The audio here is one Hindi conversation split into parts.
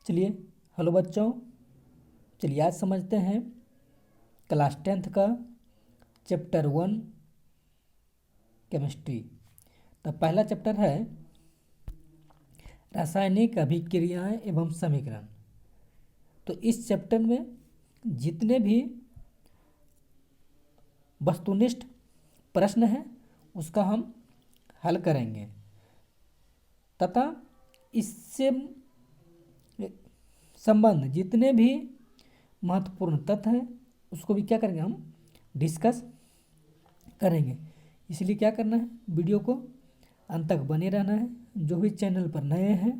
चलिए हेलो बच्चों, चलिए आज समझते हैं क्लास 10th का चैप्टर 1 केमिस्ट्री। तो पहला चैप्टर है रासायनिक अभिक्रियाएं एवं समीकरण। तो इस चैप्टर में जितने भी वस्तुनिष्ठ प्रश्न हैं उसका हम हल करेंगे तथा इससे संबंध जितने भी महत्वपूर्ण तथ्य हैं उसको भी क्या करेंगे, हम डिस्कस करेंगे। इसलिए क्या करना है, वीडियो को अंत तक बने रहना है। जो भी चैनल पर नए हैं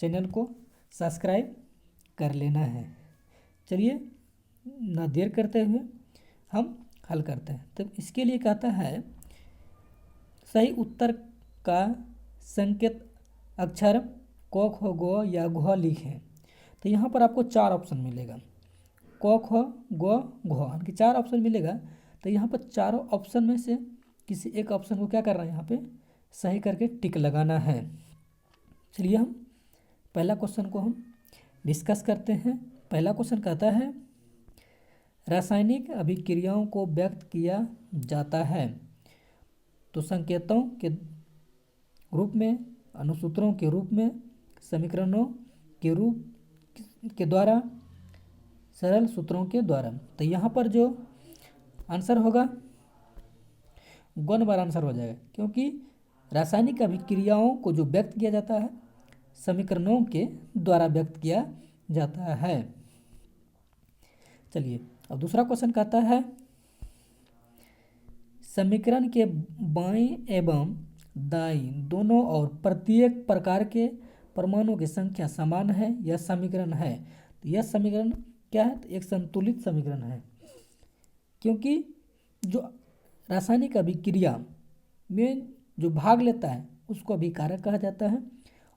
चैनल को सब्सक्राइब कर लेना है। चलिए ना देर करते हुए हम हल करते हैं। तो इसके लिए कहता है सही उत्तर का संकेत अक्षर क ख ग या घ लिखें। तो यहाँ पर आपको 4 ऑप्शन मिलेगा, क ख ग घ, यानी कि 4 ऑप्शन मिलेगा। तो यहाँ पर चारों ऑप्शन में से किसी एक ऑप्शन को क्या करना है, यहाँ पे सही करके टिक लगाना है। चलिए हम पहला क्वेश्चन को हम डिस्कस करते हैं। पहला क्वेश्चन कहता है रासायनिक अभिक्रियाओं को व्यक्त किया जाता है तो संकेतों के रूप में, अनुसूत्रों के रूप में, समीकरणों के रूप के द्वारा, सरल सूत्रों के द्वारा। तो यहाँ पर जो आंसर होगा 1 नंबर आंसर हो जाएगा, क्योंकि रासायनिक अभिक्रियाओं को जो व्यक्त किया जाता है समीकरणों के द्वारा व्यक्त किया जाता है। चलिए अब दूसरा क्वेश्चन कहता है समीकरण के बाईं एवं दाईं दोनों और प्रत्येक प्रकार के परमाणुओं की संख्या समान है। यह समीकरण है। तो यह समीकरण क्या है, तो एक संतुलित समीकरण है, क्योंकि जो रासायनिक अभिक्रिया में जो भाग लेता है उसको अभिकारक कहा जाता है,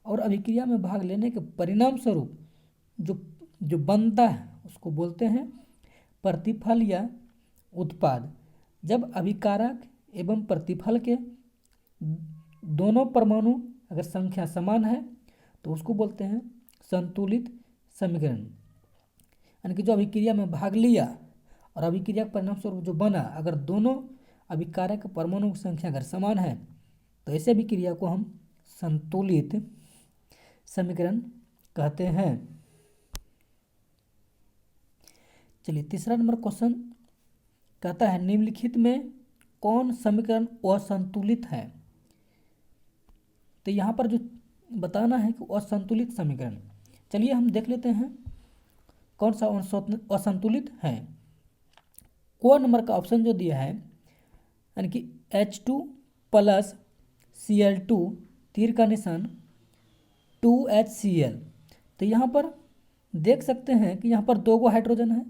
और अभिक्रिया में भाग लेने के परिणाम स्वरूप जो जो बनता है उसको बोलते हैं प्रतिफल या उत्पाद। जब अभिकारक एवं प्रतिफल के दोनों परमाणु अगर संख्या समान है तो उसको बोलते हैं संतुलित समीकरण। यानी कि जो अभिक्रिया में भाग लिया और अभिक्रिया के परिणाम स्वरूप जो बना, अगर दोनों अभिकारक परमाणु की संख्या अगर समान है तो ऐसे अभिक्रिया को हम संतुलित समीकरण कहते हैं। चलिए तीसरा नंबर क्वेश्चन कहता है निम्नलिखित में कौन समीकरण असंतुलित है। तो यहाँ पर जो बताना है कि असंतुलित समीकरण, चलिए हम देख लेते हैं कौन सा असंतुलित है। क नंबर का ऑप्शन जो दिया है, यानी कि H2 प्लस Cl2 तीर का निशान 2HCl। तो यहाँ पर देख सकते हैं कि यहाँ पर 2 गो हाइड्रोजन है,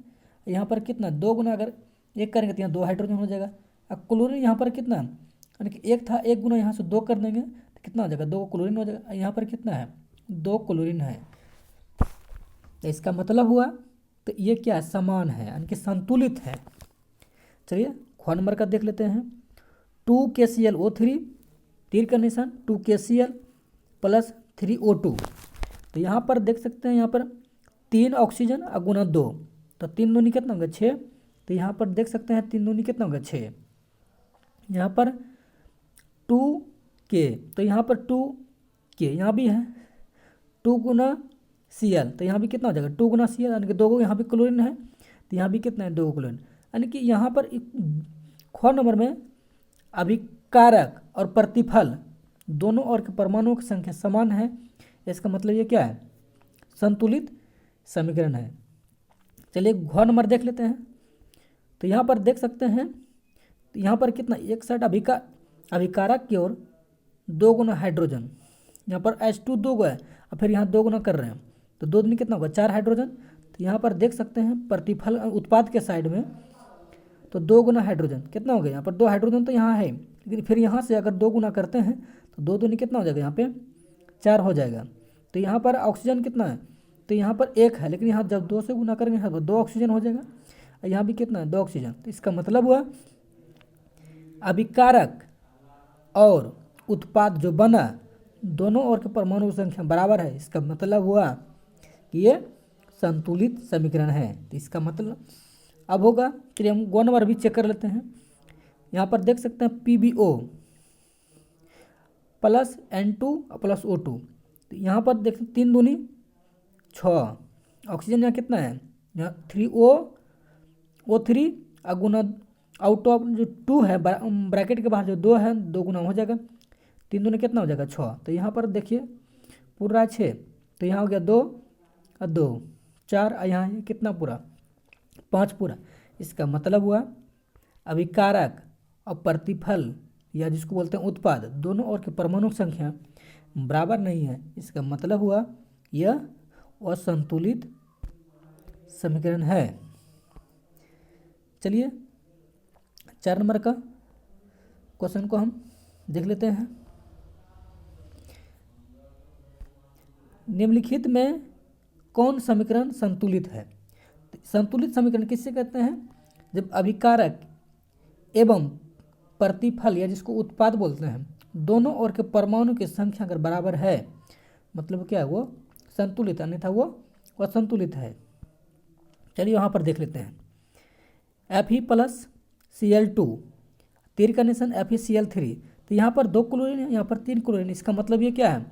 यहाँ पर कितना 2 गुना अगर एक करेंगे तो यहाँ 2 हाइड्रोजन हो जाएगा। अब क्लोरीन यहाँ पर कितना, यानी कि एक था, 1 गुना यहाँ से 2 कर देंगे तो कितना हो जाएगा, 2 क्लोरीन हो जाएगा। यहाँ पर कितना है, 2 क्लोरीन है। तो इसका मतलब हुआ तो ये क्या समान है, यानी कि संतुलित है। चलिए ख नंबर का देख लेते हैं 2KClO3 तीर का निशान 2KCl प्लस 3O2। तो यहाँ पर देख सकते हैं, यहाँ पर 3 ऑक्सीजन और गुना 2, तो 3 दूनी कितना होगा 6। तो यहाँ पर देख सकते हैं 3 दूनी कितना होगा 6। यहाँ पर 2K, तो यहाँ पर 2K यहाँ भी है, 2 गुना Cl, तो यहाँ भी कितना हो जाएगा 2 गुना Cl, यानी कि 2 को यहाँ भी क्लोरीन है तो यहाँ भी कितना है 2 क्लोरीन। यानी कि यहाँ पर ख नंबर में अभिकारक और प्रतिफल दोनों और के परमाणुओं की संख्या समान है। इसका मतलब ये क्या है, संतुलित समीकरण है। चलिए घ नंबर देख लेते हैं। तो यहाँ पर देख सकते हैं, तो यहाँ पर कितना, एक साइड अभिकारक की ओर 2 गुना हाइड्रोजन, यहाँ पर H2 2 गो है और फिर यहाँ 2 गुना कर रहे हैं तो 2 दूनी कितना होगा 4 हाइड्रोजन। तो यहाँ पर देख सकते हैं प्रतिफल उत्पाद के साइड में तो 2 गुना हाइड्रोजन कितना हो गया, यहाँ पर 2 हाइड्रोजन तो यहाँ है, लेकिन फिर यहाँ से अगर 2 गुना करते हैं तो 2 दूनी कितना हो जाएगा, यहाँ पे 4 हो जाएगा। तो यहाँ पर ऑक्सीजन कितना है, तो यहाँ पर 1 है, लेकिन यहाँ जब 2 से गुना करेंगे तो 2 ऑक्सीजन हो जाएगा, और यहाँ भी कितना है 2 ऑक्सीजन। तो इसका मतलब हुआ अभिकारक और उत्पाद जो बना दोनों और के परमाणु की संख्या बराबर है। इसका मतलब हुआ कि ये संतुलित समीकरण है। तो इसका मतलब अब होगा, चलिए हम गो नंबर भी चेक कर लेते हैं। यहाँ पर देख सकते हैं PbO plus N2 plus O2। तो यहाँ पर देख 3 दूनी 6, ऑक्सीजन यहाँ कितना है, यहाँ 3O3 गुना आउट ऑफ जो 2 है ब्रैकेट के बाहर जो 2 है 2 गुना हो जाएगा, 3 दूनी कितना हो जाएगा 6। तो यहाँ पर देखिए पूरा 6, तो यहाँ हो गया 2 और 2 4, और यहाँ ये कितना पूरा 5 पूरा। इसका मतलब हुआ अभिकारक और प्रतिफल या जिसको बोलते हैं उत्पाद, दोनों ओर के परमाणु संख्या बराबर नहीं है। इसका मतलब हुआ यह असंतुलित समीकरण है। चलिए 4 नंबर का क्वेश्चन को हम देख लेते हैं। निम्नलिखित में कौन समीकरण संतुलित है। संतुलित समीकरण किससे कहते हैं, जब अभिकारक एवं प्रतिफल या जिसको उत्पाद बोलते हैं दोनों ओर के परमाणु की संख्या अगर बराबर है, मतलब क्या है वो संतुलित, अन्यथा वो असंतुलित है। चलिए वहाँ पर देख लेते हैं। Fe प्लस Cl2 तीर का निशान FeCl3, तो यहाँ पर 2 क्लोरीन है, यहाँ पर 3 क्लोरीन, इसका मतलब ये क्या है,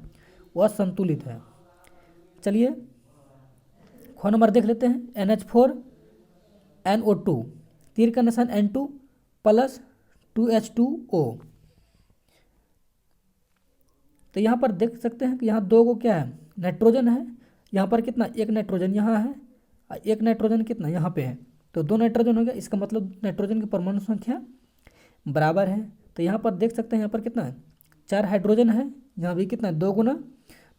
वह संतुलित है। चलिए ख नंबर देख लेते हैं। NH4NO2 तीर का निशान N2 प्लस 2H2O, तो यहाँ पर देख सकते हैं कि यहाँ 2 को क्या है नाइट्रोजन है, यहाँ पर कितना 1 नाइट्रोजन यहाँ है और 1 नाइट्रोजन कितना यहाँ पे है, तो 2 नाइट्रोजन हो गया। इसका मतलब नाइट्रोजन की परमाणु संख्या बराबर है। तो यहाँ पर देख सकते हैं यहाँ पर कितना है 4 हाइड्रोजन है, यहाँ भी कितना 2 गुना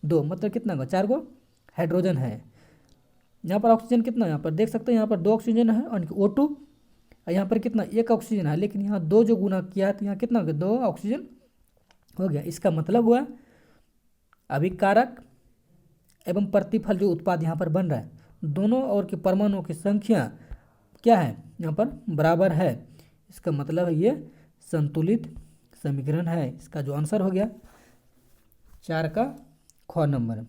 2, मतलब कितना होगा 4 गो हाइड्रोजन है। यहाँ पर ऑक्सीजन कितना, यहाँ पर देख सकते हैं यहाँ पर 2 ऑक्सीजन है और O2, और यहाँ पर कितना 1 ऑक्सीजन है, लेकिन यहाँ 2 जो गुना किया तो यहाँ कितना हो गया 2 ऑक्सीजन हो गया। इसका मतलब हुआ अभिकारक एवं प्रतिफल जो उत्पाद यहाँ पर बन रहा है दोनों ओर के परमाणुओं की संख्या क्या है यहाँ पर बराबर है। इसका मतलब है ये संतुलित समीकरण है। इसका जो आंसर हो गया 4 का ख नंबर।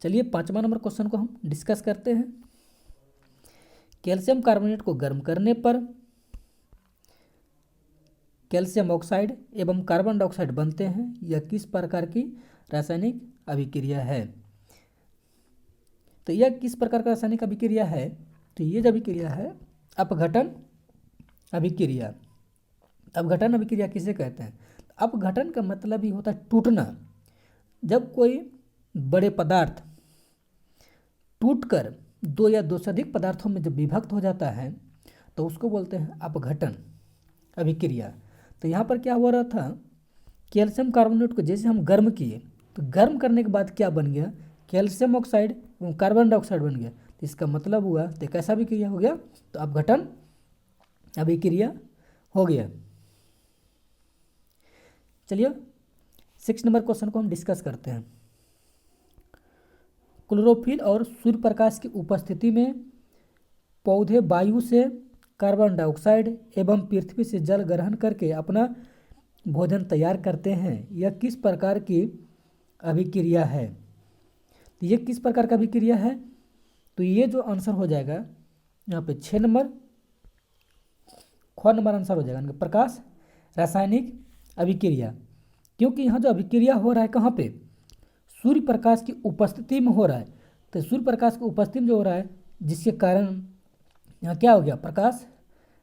चलिए 5वां नंबर क्वेश्चन को हम डिस्कस करते हैं। कैल्शियम कार्बोनेट को गर्म करने पर कैल्शियम ऑक्साइड एवं कार्बन डाइऑक्साइड बनते हैं। यह किस प्रकार की रासायनिक अभिक्रिया है। तो यह किस प्रकार का रासायनिक अभिक्रिया है, तो ये जो अभिक्रिया है अपघटन अभिक्रिया। अपघटन अभिक्रिया किसे कहते हैं, अपघटन का मतलब ही होता है टूटना। जब कोई बड़े पदार्थ टूटकर 2 या 2 से अधिक पदार्थों में जब विभक्त हो जाता है तो उसको बोलते हैं अपघटन अभिक्रिया। तो यहाँ पर क्या हो रहा था, कैल्शियम कार्बोनेट को जैसे हम गर्म किए तो गर्म करने के बाद क्या बन गया, कैल्शियम ऑक्साइड एवं कार्बन डाइऑक्साइड बन गया। तो इसका मतलब हुआ तो कैसा अभिक्रिया हो गया, तो अपघटन अभिक्रिया हो गया। चलिए 6 नंबर क्वेश्चन को हम डिस्कस करते हैं। क्लोरोफिल और सूर्य प्रकाश की उपस्थिति में पौधे वायु से कार्बन डाइऑक्साइड एवं पृथ्वी से जल ग्रहण करके अपना भोजन तैयार करते हैं। यह किस प्रकार की अभिक्रिया है। तो ये किस प्रकार का अभिक्रिया है, तो ये जो आंसर हो जाएगा यहाँ पे 6 नंबर ख नंबर आंसर हो जाएगा प्रकाश रासायनिक अभिक्रिया। क्योंकि यहाँ जो अभिक्रिया हो रहा है कहाँ पे, सूर्य प्रकाश की उपस्थिति में हो रहा है। तो सूर्य प्रकाश की उपस्थिति में जो हो रहा है जिसके कारण यहाँ क्या हो गया, प्रकाश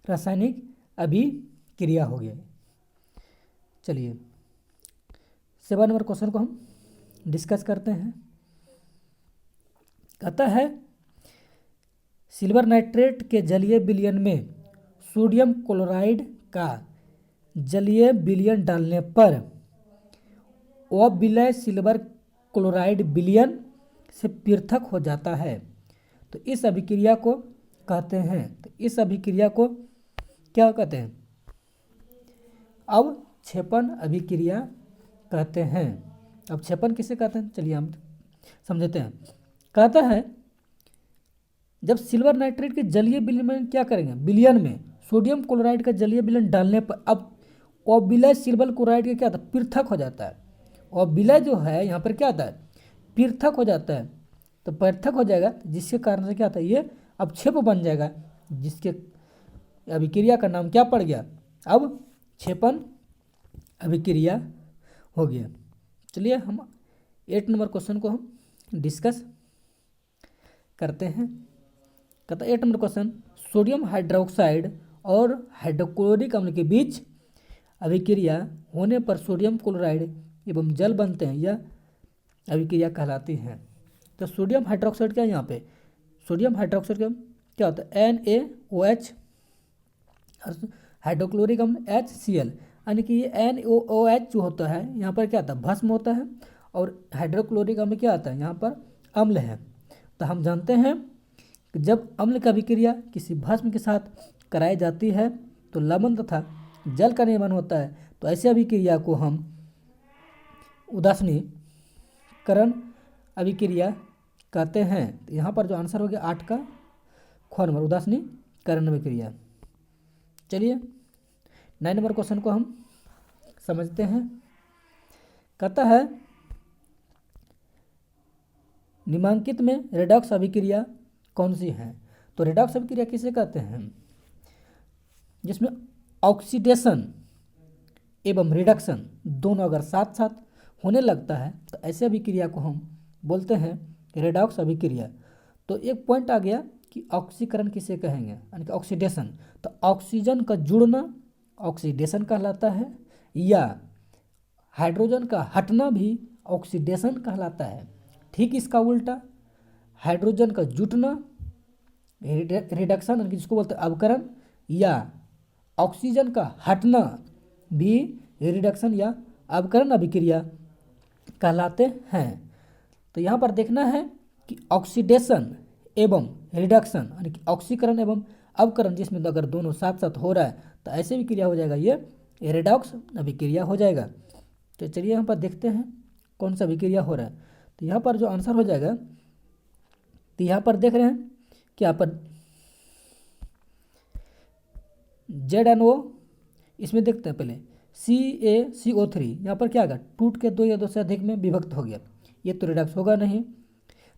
रासायनिक अभिक्रिया हो गया। चलिए 7 नंबर क्वेश्चन को हम डिस्कस करते हैं। कहता है सिल्वर नाइट्रेट के जलीय विलयन में सोडियम क्लोराइड का जलीय विलयन डालने पर अविलय सिल्वर क्लोराइड विलयन से पृथक हो जाता है। तो इस अभिक्रिया को कहते हैं, तो इस अभिक्रिया को क्या कहते हैं, अवक्षेपण अभिक्रिया कहते हैं। अवक्षेपण किसे कहते हैं, चलिए हम समझते हैं। कहता है जब सिल्वर नाइट्रेट के जलीय विलयन में क्या करेंगे, विलयन में सोडियम क्लोराइड का जलीय विलयन डालने पर अब अविलय सिल्वर क्लोराइड के क्या होता है, पृथक हो जाता है। अविलय जो है यहाँ पर क्या आता है, पृथक हो जाता है, तो पृथक हो जाएगा जिसके कारण से क्या होता है, ये अवक्षेप बन जाएगा, जिसके अभिक्रिया का नाम क्या पड़ गया, अब क्षेपण अभिक्रिया हो गया। चलिए हम 8 नंबर क्वेश्चन को हम डिस्कस करते हैं। कहता 8 नंबर क्वेश्चन, सोडियम हाइड्रोक्साइड और हाइड्रोक्लोरिक अम्ल के बीच अभिक्रिया होने पर सोडियम क्लोराइड एवं जल बनते हैं, यह अभिक्रिया कहलाती है। तो सोडियम हाइड्रोक्साइड क्या है यहाँ पे, सोडियम हाइड्रोक्साइड का क्या होता है, NaOH, हाइड्रोक्लोरिक अम्ल HCl, यानी कि ये NaOH जो होता है यहाँ पर क्या होता है, भस्म होता है, और हाइड्रोक्लोरिक अम्ल क्या आता है, यहाँ पर अम्ल है। तो हम जानते हैं कि जब अम्ल का अभिक्रिया किसी भस्म के साथ कराई जाती है तो लवण तथा जल का निर्माण होता है। तो ऐसे अभिक्रिया को हम उदासीनीकरण अभिक्रिया कहते हैं। तो यहाँ पर जो आंसर हो गया 8 का ख नंबर, उदासीनीकरण अभिक्रिया। चलिए 9 नंबर क्वेश्चन को हम समझते हैं। कहता है निम्नलिखित में रेडॉक्स अभिक्रिया कौन सी है। तो रेडॉक्स अभिक्रिया किसे कहते हैं, जिसमें ऑक्सीडेशन एवं रिडक्शन दोनों अगर साथ साथ होने लगता है तो ऐसे अभिक्रिया को हम बोलते हैं रेडॉक्स अभिक्रिया। तो एक पॉइंट आ गया कि ऑक्सीकरण किसे कहेंगे, यानी कि ऑक्सीडेशन। तो ऑक्सीजन का जुड़ना ऑक्सीडेशन कहलाता है, या हाइड्रोजन का हटना भी ऑक्सीडेशन कहलाता है। ठीक इसका उल्टा हाइड्रोजन का जुटना रिडक्शन, जिसको बोलते हैं अवकरण, या ऑक्सीजन का हटना भी रिडक्शन या अवकरण अभिक्रिया कहलाते हैं। तो यहाँ पर देखना है कि ऑक्सीडेशन एवं रिडक्शन, यानी कि ऑक्सीकरण एवं अवकरण, जिसमें अगर दोनों साथ साथ हो रहा है तो ऐसे भी क्रिया हो जाएगा, ये रेडॉक्स अभिक्रिया हो जाएगा। तो चलिए यहाँ पर देखते हैं कौन सा अभिक्रिया हो रहा है। तो यहाँ पर जो आंसर हो जाएगा, तो यहाँ पर देख रहे हैं कि यहाँ पर ZnO, इसमें देखते हैं पहले CaCO3, यहाँ पर क्या आएगा, टूट के 2 या 2 से अधिक में विभक्त हो गया, ये तो रिडक्स होगा नहीं।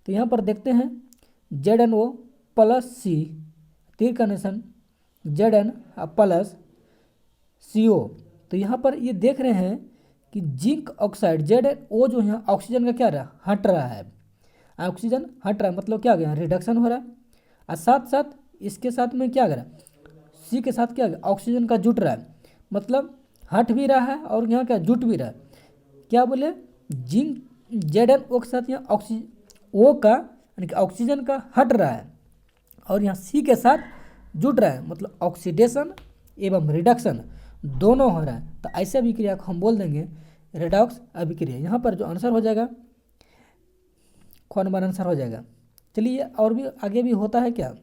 तो यहाँ पर देखते हैं ZnO प्लस C, तीर का निशान Zn प्लस CO। तो यहाँ पर ये देख रहे हैं कि जिंक ऑक्साइड ZnO जो यहाँ ऑक्सीजन का क्या रहा, हट रहा है, ऑक्सीजन हट रहा है, मतलब क्या गया, रिडक्शन हो रहा है। और साथ साथ इसके साथ में क्या करा, C के साथ क्या गया, ऑक्सीजन का जुट रहा है, मतलब हट भी रहा है और यहाँ क्या जुट भी रहा है। क्या बोले, जिंक ZnO के साथ यहाँ O का यानी कि ऑक्सीजन का हट रहा है और यहाँ C के साथ जुट रहा है, मतलब ऑक्सीडेशन एवं रिडक्शन दोनों हो रहा है। तो ऐसे अभिक्रिया को हम बोल देंगे रेडॉक्स अभिक्रिया। यहाँ पर जो आंसर हो जाएगा ख नंबर आंसर हो जाएगा। चलिए और भी आगे भी होता है क्या,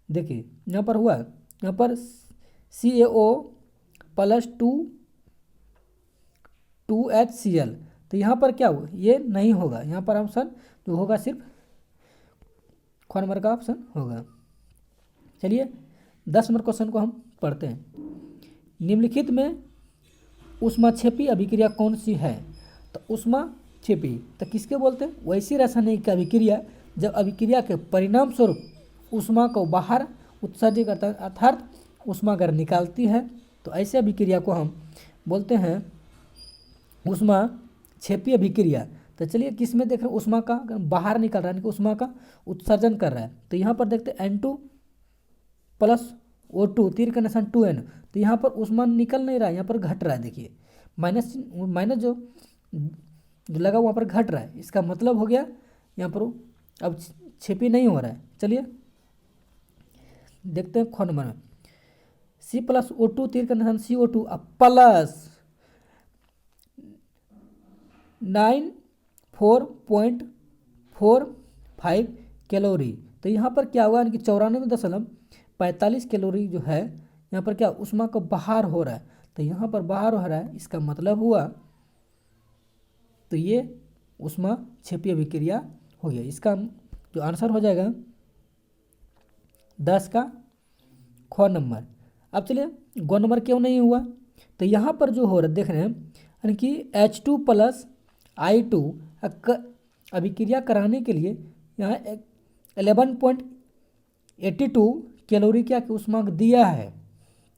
देखिए यहाँ पर हुआ, यहाँ पर CaO प्लस 2HCl, तो यहाँ पर क्या हुआ, ये नहीं होगा, यहाँ पर ऑप्शन जो होगा सिर्फ ख नंबर का ऑप्शन होगा। चलिए 10 नंबर क्वेश्चन को हम पढ़ते हैं। निम्नलिखित में ऊष्माक्षेपी अभिक्रिया कौन सी है। तो ऊष्माक्षेपी तो किसके बोलते हैं, वैसी रासायनिक अभिक्रिया जब अभिक्रिया के परिणाम स्वरूप ऊष्मा को बाहर उत्सर्जित करता है, अर्थात ऊष्मागृह निकालती है। तो ऐसे अभिक्रिया को हम बोलते हैं ऊष्माक्षेपी अभिक्रिया। तो चलिए किस में देख रहे हैं, ऊष्मा का बाहर निकल रहा है, यानी कि ऊष्मा का उत्सर्जन कर रहा है। तो यहाँ पर देखते हैं N2 प्लस O2, तीर का निशान 2N, तो यहाँ पर ऊष्मा निकल नहीं रहा है, यहाँ पर घट रहा है। देखिए माइनस माइनस जो लगा वहाँ पर घट रहा है, इसका मतलब हो गया यहाँ पर अब छेपी नहीं हो रहा है। चलिए देखते हैं ख नंबर में C प्लस O2, तीर का निशान CO2 प्लस 94.45 कैलोरी। तो यहाँ पर क्या हुआ, यानी कि 94.45 कैलोरी जो है यहाँ पर क्या ऊष्मा को बाहर हो रहा है। तो यहाँ पर बाहर हो रहा है, इसका मतलब हुआ तो ये ऊष्माक्षेपी अभिक्रिया हो गया। इसका जो आंसर हो जाएगा 10 का ख नंबर। अब चलिए ग नंबर क्यों नहीं हुआ, तो यहाँ पर जो हो रहा है देख रहे हैं, यानी कि H2 प्लस I2 अभिक्रिया कराने के लिए यहाँ 11.82 कैलोरी क्या ऊष्मांक दिया है,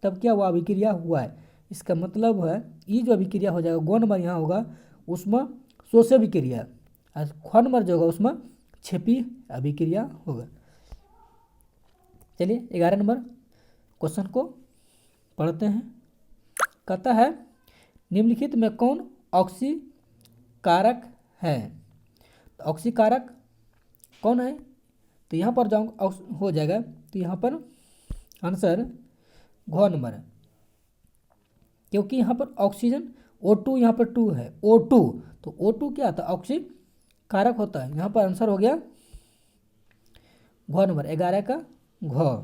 तब क्या हुआ, अभिक्रिया हुआ है। इसका मतलब है ये जो अभिक्रिया हो जाएगा, गो नंबर यहाँ होगा उष्मा शोषी अभिक्रिया, और ख नंबर जो होगा उसमें क्षेपी अभिक्रिया होगा। चलिए 11 नंबर क्वेश्चन को पढ़ते हैं। कहता है निम्नलिखित में कौन ऑक्सीकारक है। तो ऑक्सीकारक कौन है, तो यहाँ पर जाऊँ हो जाएगा, तो यहाँ पर आंसर घ नंबर है, क्योंकि यहाँ पर ऑक्सीजन O2 यहाँ पर 2 है, O2, तो O2 क्या आता है, ऑक्सीकारक होता है। यहाँ पर आंसर हो गया घ नंबर, 11 का घ।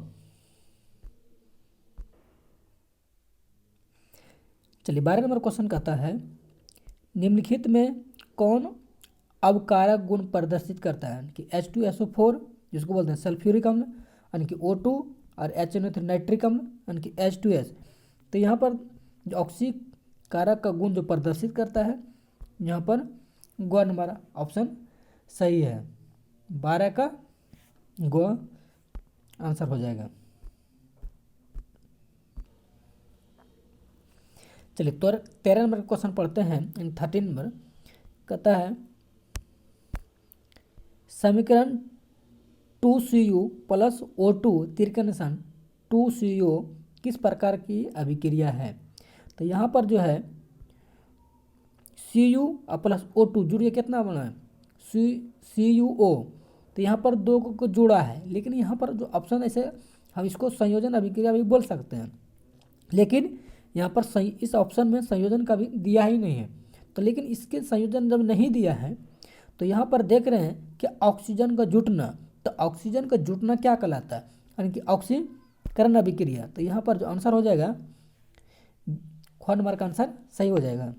चलिए 12 नंबर क्वेश्चन कहता है निम्नलिखित में कौन अवकारक गुण प्रदर्शित करता है, कि H2SO4 जिसको बोलते हैं सल्फ्यूरिक अम्ल, यानी कि O2, और HNO3 नाइट्रिक अम्ल यानी कि H2S। तो यहाँ पर जो ऑक्सीकारक का गुण जो प्रदर्शित करता है, यहाँ पर ग नंबर ऑप्शन सही है, 12 का ग आंसर हो जाएगा। चलिए तो 13 नंबर क्वेश्चन पढ़ते हैं। 13 नंबर कहता है समीकरण 2Cu प्लस O2 तिरका निशान 2Cu किस प्रकार की अभिक्रिया है। तो यहाँ पर जो है Cu प्लस O2 जुड़िए कितना बना है, CuO, तो यहाँ पर दो को जोड़ा है, लेकिन यहाँ पर जो ऑप्शन ऐसे हम इसको संयोजन अभिक्रिया भी बोल सकते हैं, लेकिन यहाँ पर इस ऑप्शन में संयोजन का भी दिया ही नहीं है। तो लेकिन इसके संयोजन जब नहीं दिया है तो यहाँ पर देख रहे हैं कि ऑक्सीजन का जुटना, तो ऑक्सीजन का जुटना क्या कहलाता है, यानी कि ऑक्सीकरण अभिक्रिया। तो यहाँ पर जो आंसर हो जाएगा ख नंबर का आंसर सही हो जाएगा।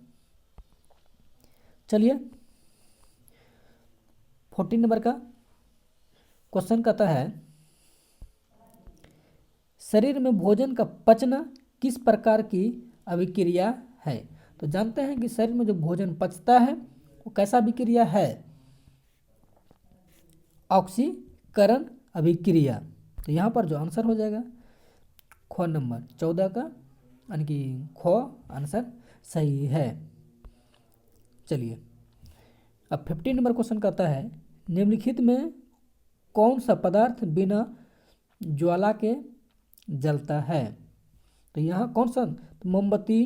चलिए 14 नंबर का क्वेश्चन कहता है शरीर में भोजन का पचना किस प्रकार की अभिक्रिया है। तो जानते हैं कि शरीर में जो भोजन पचता है वो कैसा अभिक्रिया है, ऑक्सीकरण अभिक्रिया। तो यहाँ पर जो आंसर हो जाएगा ख नंबर 14 का, यानी कि ख आंसर सही है। चलिए अब 15 नंबर क्वेश्चन कहता है निम्नलिखित में कौन सा पदार्थ बिना ज्वाला के जलता है। तो यहाँ कौन सा, तो मोमबत्ती,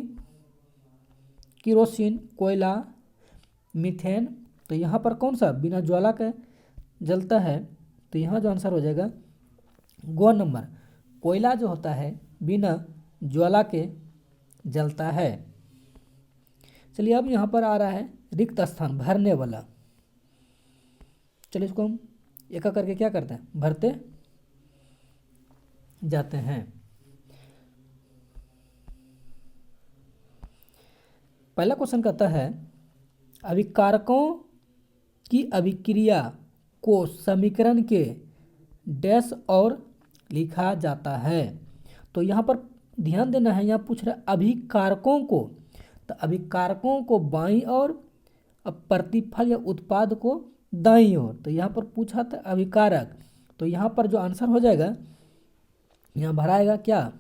केरोसिन, कोयला, मीथेन। तो यहाँ पर कौन सा बिना ज्वाला के जलता है, तो यहाँ जो आंसर हो जाएगा ग नंबर, कोयला जो होता है बिना ज्वाला के जलता है। चलिए अब यहाँ पर आ रहा है रिक्त स्थान भरने वाला। चलिए इसको हम एक करके क्या करते हैं, भरते जाते हैं। पहला क्वेश्चन कहता है अभिकारकों की अभिक्रिया को समीकरण के डैश और लिखा जाता है। तो यहाँ पर ध्यान देना है, यहाँ पूछ रहा है अभिकारकों को, तो अभिकारकों को बाईं ओर, अब प्रतिफल या उत्पाद को दाईं ओर। तो यहाँ पर पूछा था अभिकारक, तो यहाँ पर जो आंसर हो जाएगा यहाँ भराएगा क्या,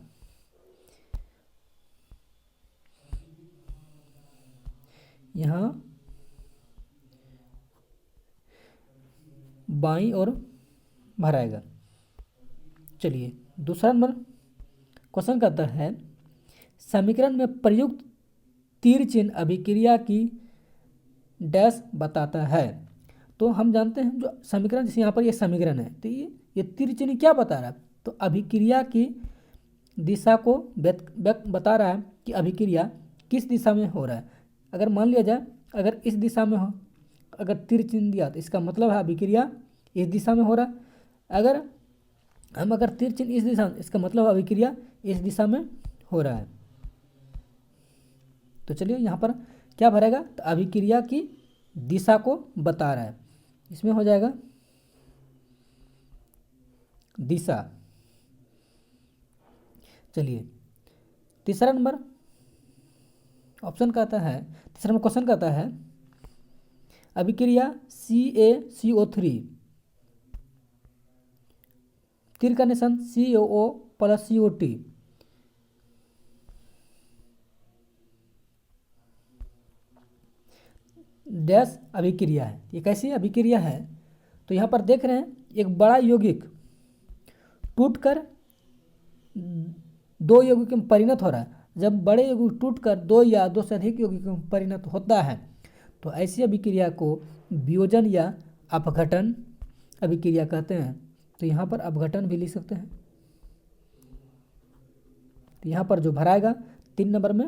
यहाँ बाईं ओर भराएगा। चलिए दूसरा नंबर क्वेश्चन कहता है समीकरण में प्रयुक्त तीर चिन्ह अभिक्रिया की डैश बताता है। तो हम जानते हैं जो समीकरण, जैसे यहाँ पर ये समीकरण है, तो ये तीर चिन्ह क्या बता रहा है, तो अभिक्रिया की दिशा को बता रहा है कि अभिक्रिया किस दिशा में हो रहा है। अगर मान लिया जाए अगर इस दिशा में हो, अगर तीर चिन्ह दिया तो इसका मतलब है अभिक्रिया इस दिशा में हो रहा है। अगर तीर चिन्ह इस दिशा में, इसका मतलब अभिक्रिया इस दिशा में हो रहा है। तो चलिए यहाँ पर क्या भरेगा, तो अभिक्रिया की दिशा को बता रहा है, इसमें हो जाएगा दिशा। चलिए तीसरा नंबर ऑप्शन कहता है, तीसरा नंबर क्वेश्चन कहता है अभिक्रिया CaCO3, तीर का निशान CaO प्लस COT, डैश अभिक्रिया है। ये कैसी अभिक्रिया है? तो यहाँ पर देख रहे हैं एक बड़ा यौगिक टूटकर दो यौगिक में परिणत हो रहा है। जब बड़े यौगिक टूटकर दो या दो से अधिक यौगिक में परिणत होता है तो ऐसी अभिक्रिया को वियोजन या अपघटन अभिक्रिया कहते हैं। तो यहाँ पर अपघटन भी लिख सकते हैं। तो यहाँ पर जो भराएगा 3 नंबर में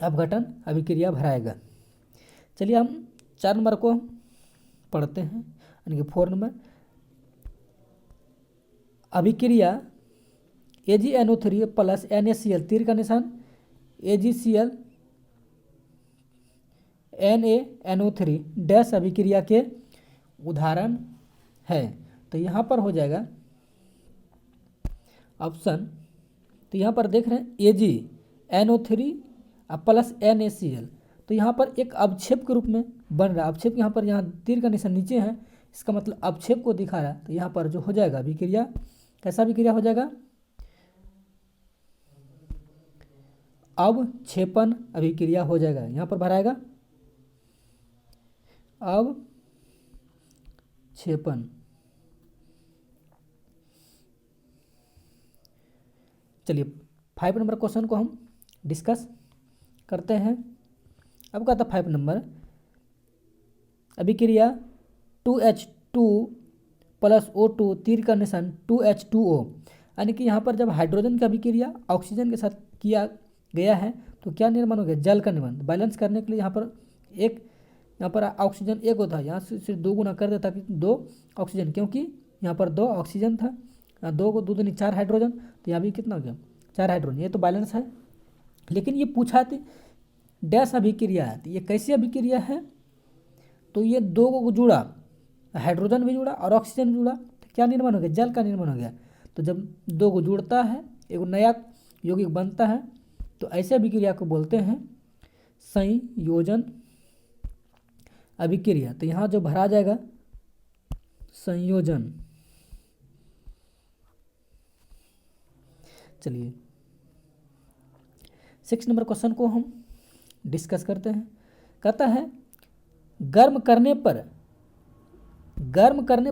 अपघटन अभिक्रिया भराएगा। चलिए हम 4 नंबर को पढ़ते हैं, यानी कि 4 नंबर अभिक्रिया AgNO3 प्लस NaCl, तीर का निशान AgCl NaNO3 डैश अभिक्रिया के उदाहरण है। तो यहाँ पर हो जाएगा ऑप्शन। तो यहाँ पर देख रहे हैं AgNO3 प्लस NaCl, तो यहाँ पर एक अवक्षेप के रूप में बन रहा है। अवक्षेप यहाँ पर, यहाँ तीर का निशान नीचे है, इसका मतलब अवक्षेप को दिखा रहा है। तो यहाँ पर जो हो जाएगा अभिक्रिया, कैसा अभिक्रिया हो जाएगा? अवक्षेपन अभिक्रिया हो जाएगा। यहाँ पर भराएगा अवक्षेपन। चलिए 5 नंबर क्वेश्चन को हम डिस्कस करते हैं। अब कहता 5 नंबर अभिक्रिया 2H2 प्लस O2, तीर का निशान 2H2O, यानी कि यहाँ पर जब हाइड्रोजन का अभिक्रिया ऑक्सीजन के साथ किया गया है तो क्या निर्माण हो गया? जल का निर्माण। बैलेंस करने के लिए यहाँ पर ऑक्सीजन एक होता है, यहाँ से सिर्फ 2 गुना कर देता कि 2 ऑक्सीजन, क्योंकि यहाँ पर 2 ऑक्सीजन था, 2 को 2 दूनी 4 हाइड्रोजन, तो यहाँ भी कितना हो गया? 4 हाइड्रोजन। ये तो बैलेंस है। लेकिन ये पूछा थी डैश अभिक्रिया है, तो ये कैसी अभिक्रिया है? तो ये 2 को जुड़ा, हाइड्रोजन भी जुड़ा और ऑक्सीजन भी जुड़ा, तो क्या निर्माण हो गया? जल का निर्माण हो गया। तो जब 2 को जुड़ता है, एक नया यौगिक बनता है, तो ऐसे अभिक्रिया को बोलते हैं संयोजन अभिक्रिया। तो यहाँ जो भरा जाएगा संयोजन। चलिए 6 नंबर क्वेश्चन को हम डिस्कस करते हैं। कहता है गर्म करने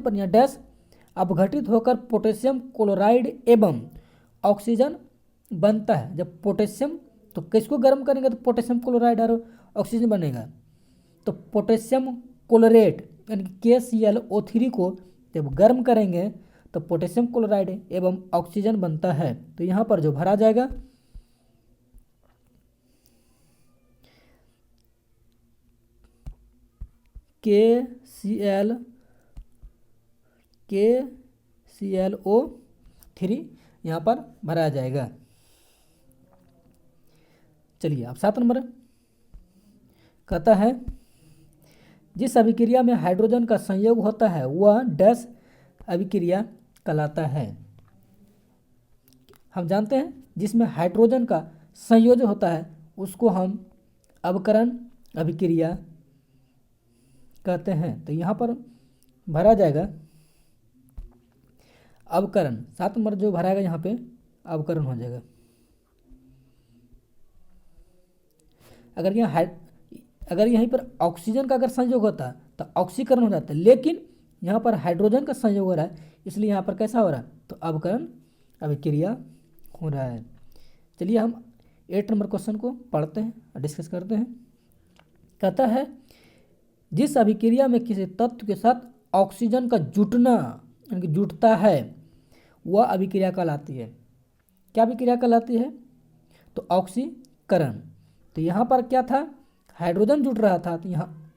पर यह डैश अपघटित होकर पोटेशियम क्लोराइड एवं ऑक्सीजन बनता है। जब पोटेशियम, तो किसको गर्म करेंगे तो पोटेशियम क्लोराइड और ऑक्सीजन बनेगा। तो पोटेशियम क्लोरेट यानी KClO3 को जब गर्म करेंगे तो पोटेशियम क्लोराइड एवं ऑक्सीजन बनता है। तो यहाँ पर जो भरा जाएगा KClO3 यहाँ पर भरा जाएगा। चलिए अब 7 नंबर कहता है जिस अभिक्रिया में हाइड्रोजन का संयोग होता है वह डैश अभिक्रिया कहलाता है। हम जानते हैं जिसमें हाइड्रोजन का संयोजन होता है उसको हम अवकरण अभिक्रिया कहते हैं। तो यहाँ पर भरा जाएगा अवकरण। 7 नंबर जो भराएगा यहाँ पे अवकरण हो जाएगा। अगर यहीं पर ऑक्सीजन का अगर संयोग होता तो ऑक्सीकरण हो जाता है, लेकिन यहाँ पर हाइड्रोजन का संयोग हो रहा है, इसलिए यहाँ पर कैसा हो रहा है? तो अवकरण अभिक्रिया हो रहा है। चलिए हम 8 नंबर क्वेश्चन को पढ़ते हैं और डिस्कस करते हैं। कहता है जिस अभिक्रिया में किसी तत्व के साथ ऑक्सीजन का जुटना यानी कि जुटता है वह अभिक्रिया कहलाती है। क्या अभिक्रिया कहलाती है? तो ऑक्सीकरण। तो यहाँ पर क्या था? हाइड्रोजन जुट रहा था, तो यहाँ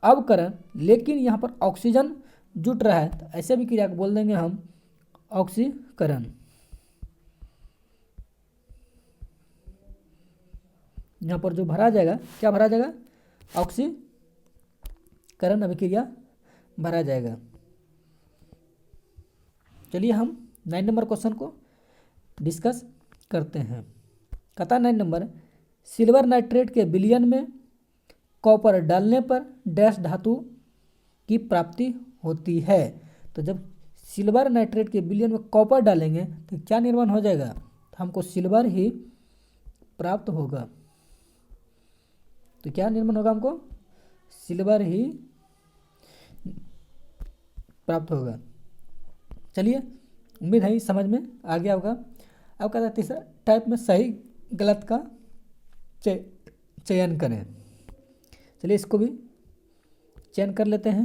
अवकरण, लेकिन यहाँ पर ऑक्सीजन जुट रहा है, तो ऐसे अभिक्रिया को बोल देंगे हम ऑक्सीकरण। यहाँ पर जो भरा जाएगा, क्या भरा जाएगा? ऑक्सीकरण अभिक्रिया भरा जाएगा। चलिए हम 9 नंबर क्वेश्चन को डिस्कस करते हैं। कहता 9 नंबर सिल्वर नाइट्रेट के विलयन में कॉपर डालने पर डैश धातु की प्राप्ति होती है। तो जब सिल्वर नाइट्रेट के विलयन में कॉपर डालेंगे तो क्या निर्माण हो जाएगा, तो हमको सिल्वर ही प्राप्त होगा। तो क्या निर्माण होगा, हमको सिल्वर ही प्राप्त होगा। चलिए, उम्मीद है समझ में आ गया होगा। अब कहता है तीसरा टाइप में सही गलत का चयन करें। चलिए इसको भी चयन कर लेते हैं।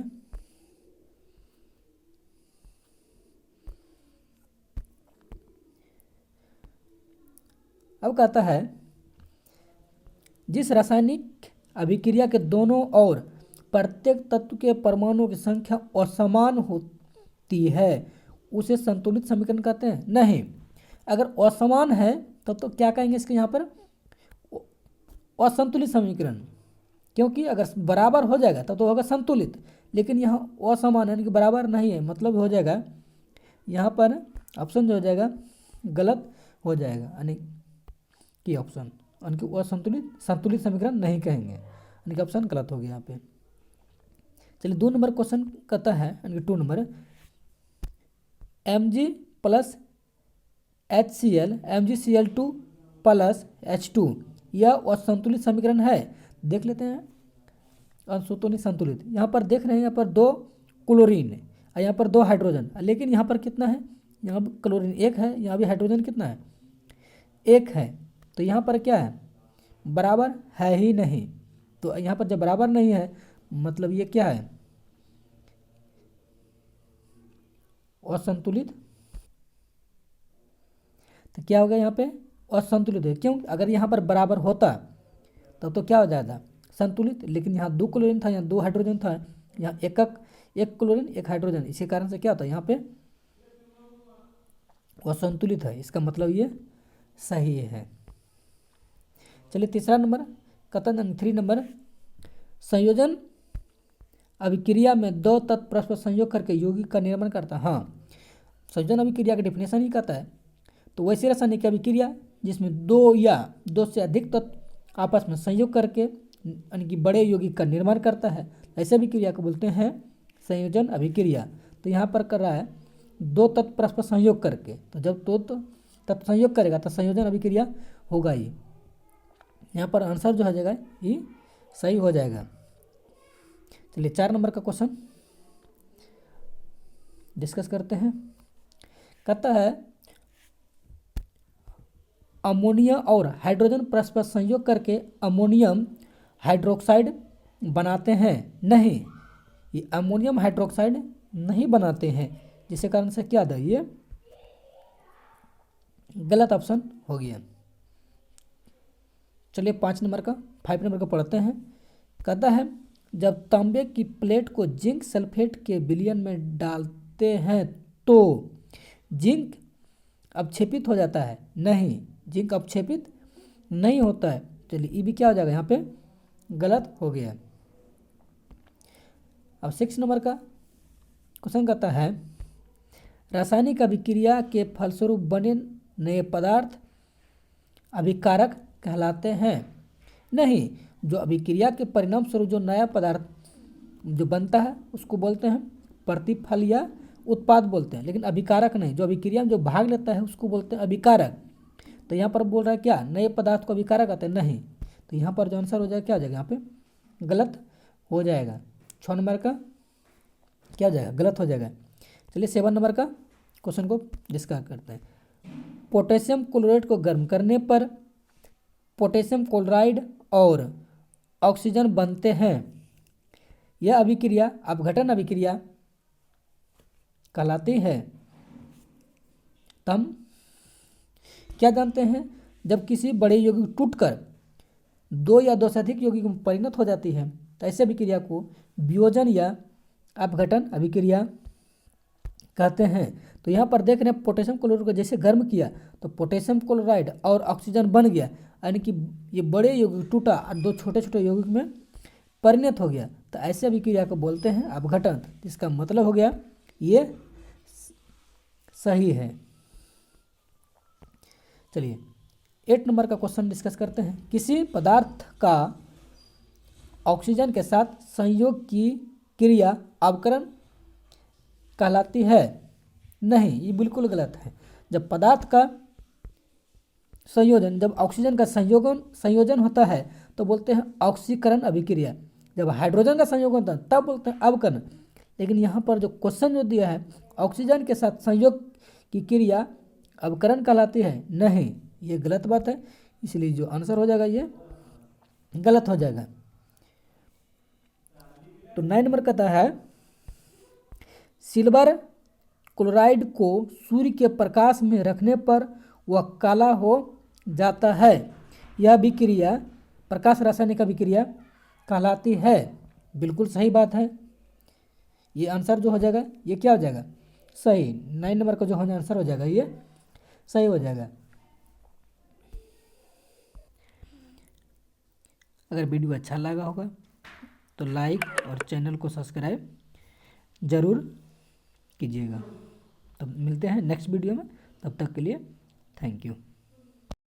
अब कहता है जिस रासायनिक अभिक्रिया के दोनों ओर प्रत्येक तत्व के परमाणुओं की संख्या असमान होती है उसे संतुलित समीकरण कहते हैं। नहीं, अगर असमान है तब तो क्या कहेंगे इसके यहाँ पर, असंतुलित समीकरण। क्योंकि अगर बराबर हो जाएगा तब तो होगा संतुलित, लेकिन यहाँ असमान है यानी कि बराबर नहीं है, मतलब हो जाएगा यहाँ पर ऑप्शन जो हो जाएगा गलत हो जाएगा, यानी कि ऑप्शन यानी कि संतुलित समीकरण नहीं कहेंगे, यानी कि ऑप्शन गलत हो गया यहाँ पे। चलिए 2 नंबर क्वेश्चन कहता है, यानी कि 2 number Mg plus HCl MgCl2 plus H2 यह असंतुलित समीकरण है। देख लेते हैं असंतुलित संतुलित। यहाँ पर देख रहे हैं, यहाँ पर 2 क्लोरीन और यहाँ पर 2 हाइड्रोजन, लेकिन यहाँ पर कितना है, यहाँ पर क्लोरीन 1 है, यहाँ भी हाइड्रोजन कितना है 1 है। तो यहाँ पर क्या है, बराबर है ही नहीं। तो यहाँ पर जब बराबर नहीं है मतलब ये क्या है, असंतुलित। तो क्या होगा यहाँ पे असंतुलित है। क्यों, अगर यहाँ पर बराबर होता तब तो क्या हो जाता संतुलित, लेकिन यहाँ 2 क्लोरीन था, यहाँ 2 हाइड्रोजन था, यहाँ एक क्लोरीन 1 हाइड्रोजन, इसी कारण से क्या होता है यहाँ पे असंतुलित है। इसका मतलब ये सही है। चलिए तीसरा नंबर कथन 3 नंबर संयोजन अभिक्रिया में 2 तत्व परस्पर संयोग करके यौगिक का निर्माण करता है। हाँ, संयोजन अभिक्रिया का डेफिनेशन ही कहता है। तो वैसे रासायनिक अभिक्रिया जिसमें 2 या 2 से अधिक तत्व आपस में संयोग करके यानी कि बड़े यौगिक का निर्माण करता है, ऐसे अभिक्रिया को बोलते हैं संयोजन अभिक्रिया। तो यहाँ पर कर रहा है 2 तत्व परस्पर संयोग करके, तो जब 2 तत्व संयोग करेगा तो संयोजन अभिक्रिया होगा ही। यहाँ पर आंसर जो हो जाएगा ये सही हो जाएगा। चलिए 4 नंबर का क्वेश्चन डिस्कस करते हैं। कहता है अमोनिया और हाइड्रोजन परस्पर संयोग करके अमोनियम हाइड्रोक्साइड बनाते हैं। नहीं, ये अमोनियम हाइड्रोक्साइड नहीं बनाते हैं, जिसके कारण से क्या था, ये गलत ऑप्शन हो गया। चलिए 5 नंबर का पढ़ते हैं। कहता है जब तांबे की प्लेट को जिंक सल्फेट के विलयन में डालते हैं तो जिंक अवक्षेपित हो जाता है। नहीं, जिंक अवक्षेपित नहीं होता है। चलिए ये भी क्या हो जाएगा, यहाँ पे गलत हो गया। अब 6 नंबर का क्वेश्चन कहता है रासायनिक अभिक्रिया के फलस्वरूप बने नए पदार्थ अभिकारक कहलाते हैं। नहीं, जो अभिक्रिया के परिणाम स्वरूप जो नया पदार्थ जो बनता है उसको बोलते हैं प्रतिफल या उत्पाद बोलते हैं, लेकिन अभिकारक नहीं। जो अभिक्रिया में जो भाग लेता है उसको बोलते हैं अभिकारक। तो यहाँ पर बोल रहा है क्या, नए पदार्थ को अभिकारक कहते हैं। नहीं, तो यहाँ पर जो आंसर हो जाएगा क्या हो जाएगा, यहाँ पे गलत हो जाएगा। 6 नंबर का क्या हो जाएगा, गलत हो जाएगा। चलिए 7 नंबर का क्वेश्चन को डिस्कस करते हैं। पोटेशियम क्लोराइड को गर्म करने पर पोटेशियम क्लोराइड और ऑक्सीजन बनते हैं। यह अभिक्रिया अपघटन अभिक्रिया कहलाती है। तो हम क्या जानते हैं, जब किसी बड़े यौगिक टूटकर 2 या 2 से अधिक यौगिक में परिणत हो जाती है तो ऐसे अभिक्रिया को वियोजन या अपघटन अभिक्रिया कहते हैं। तो यहाँ पर देख रहे हैं पोटेशियम क्लोराइड को जैसे गर्म किया तो पोटेशियम क्लोराइड और ऑक्सीजन बन गया, यानी कि ये बड़े यौगिक टूटा और 2 छोटे छोटे यौगिक में परिणत हो गया। तो ऐसे अभिक्रिया को बोलते हैं अपघटन। इसका मतलब हो गया ये सही है। चलिए 8 नंबर का क्वेश्चन डिस्कस करते हैं। किसी पदार्थ का ऑक्सीजन के साथ संयोग की क्रिया अवकरण कहलाती है? नहीं, ये बिल्कुल गलत है। जब पदार्थ का संयोजन, जब ऑक्सीजन का संयोजन होता है तो बोलते हैं ऑक्सीकरण अभिक्रिया। जब हाइड्रोजन का संयोजन होता है तब बोलते हैं अवकरण। लेकिन यहाँ पर जो क्वेश्चन जो दिया है, ऑक्सीजन के साथ संयोग की क्रिया अवकरण कहलाती है, नहीं, ये गलत बात है। इसलिए जो आंसर हो जाएगा ये गलत हो जाएगा। तो 9 नंबर कहता है सिल्वर क्लोराइड को सूर्य के प्रकाश में रखने पर वह काला हो जाता है। यह विक्रिया प्रकाश रासायनिक अभिक्रिया कहलाती है। बिल्कुल सही बात है। ये आंसर जो हो जाएगा ये क्या हो जाएगा? सही। 9 नंबर का जो हो आंसर हो जाएगा ये सही हो जाएगा। अगर वीडियो अच्छा लगा होगा तो लाइक और चैनल को सब्सक्राइब ज़रूर कीजिएगा। तो मिलते हैं नेक्स्ट वीडियो में, तब तक के लिए थैंक यू।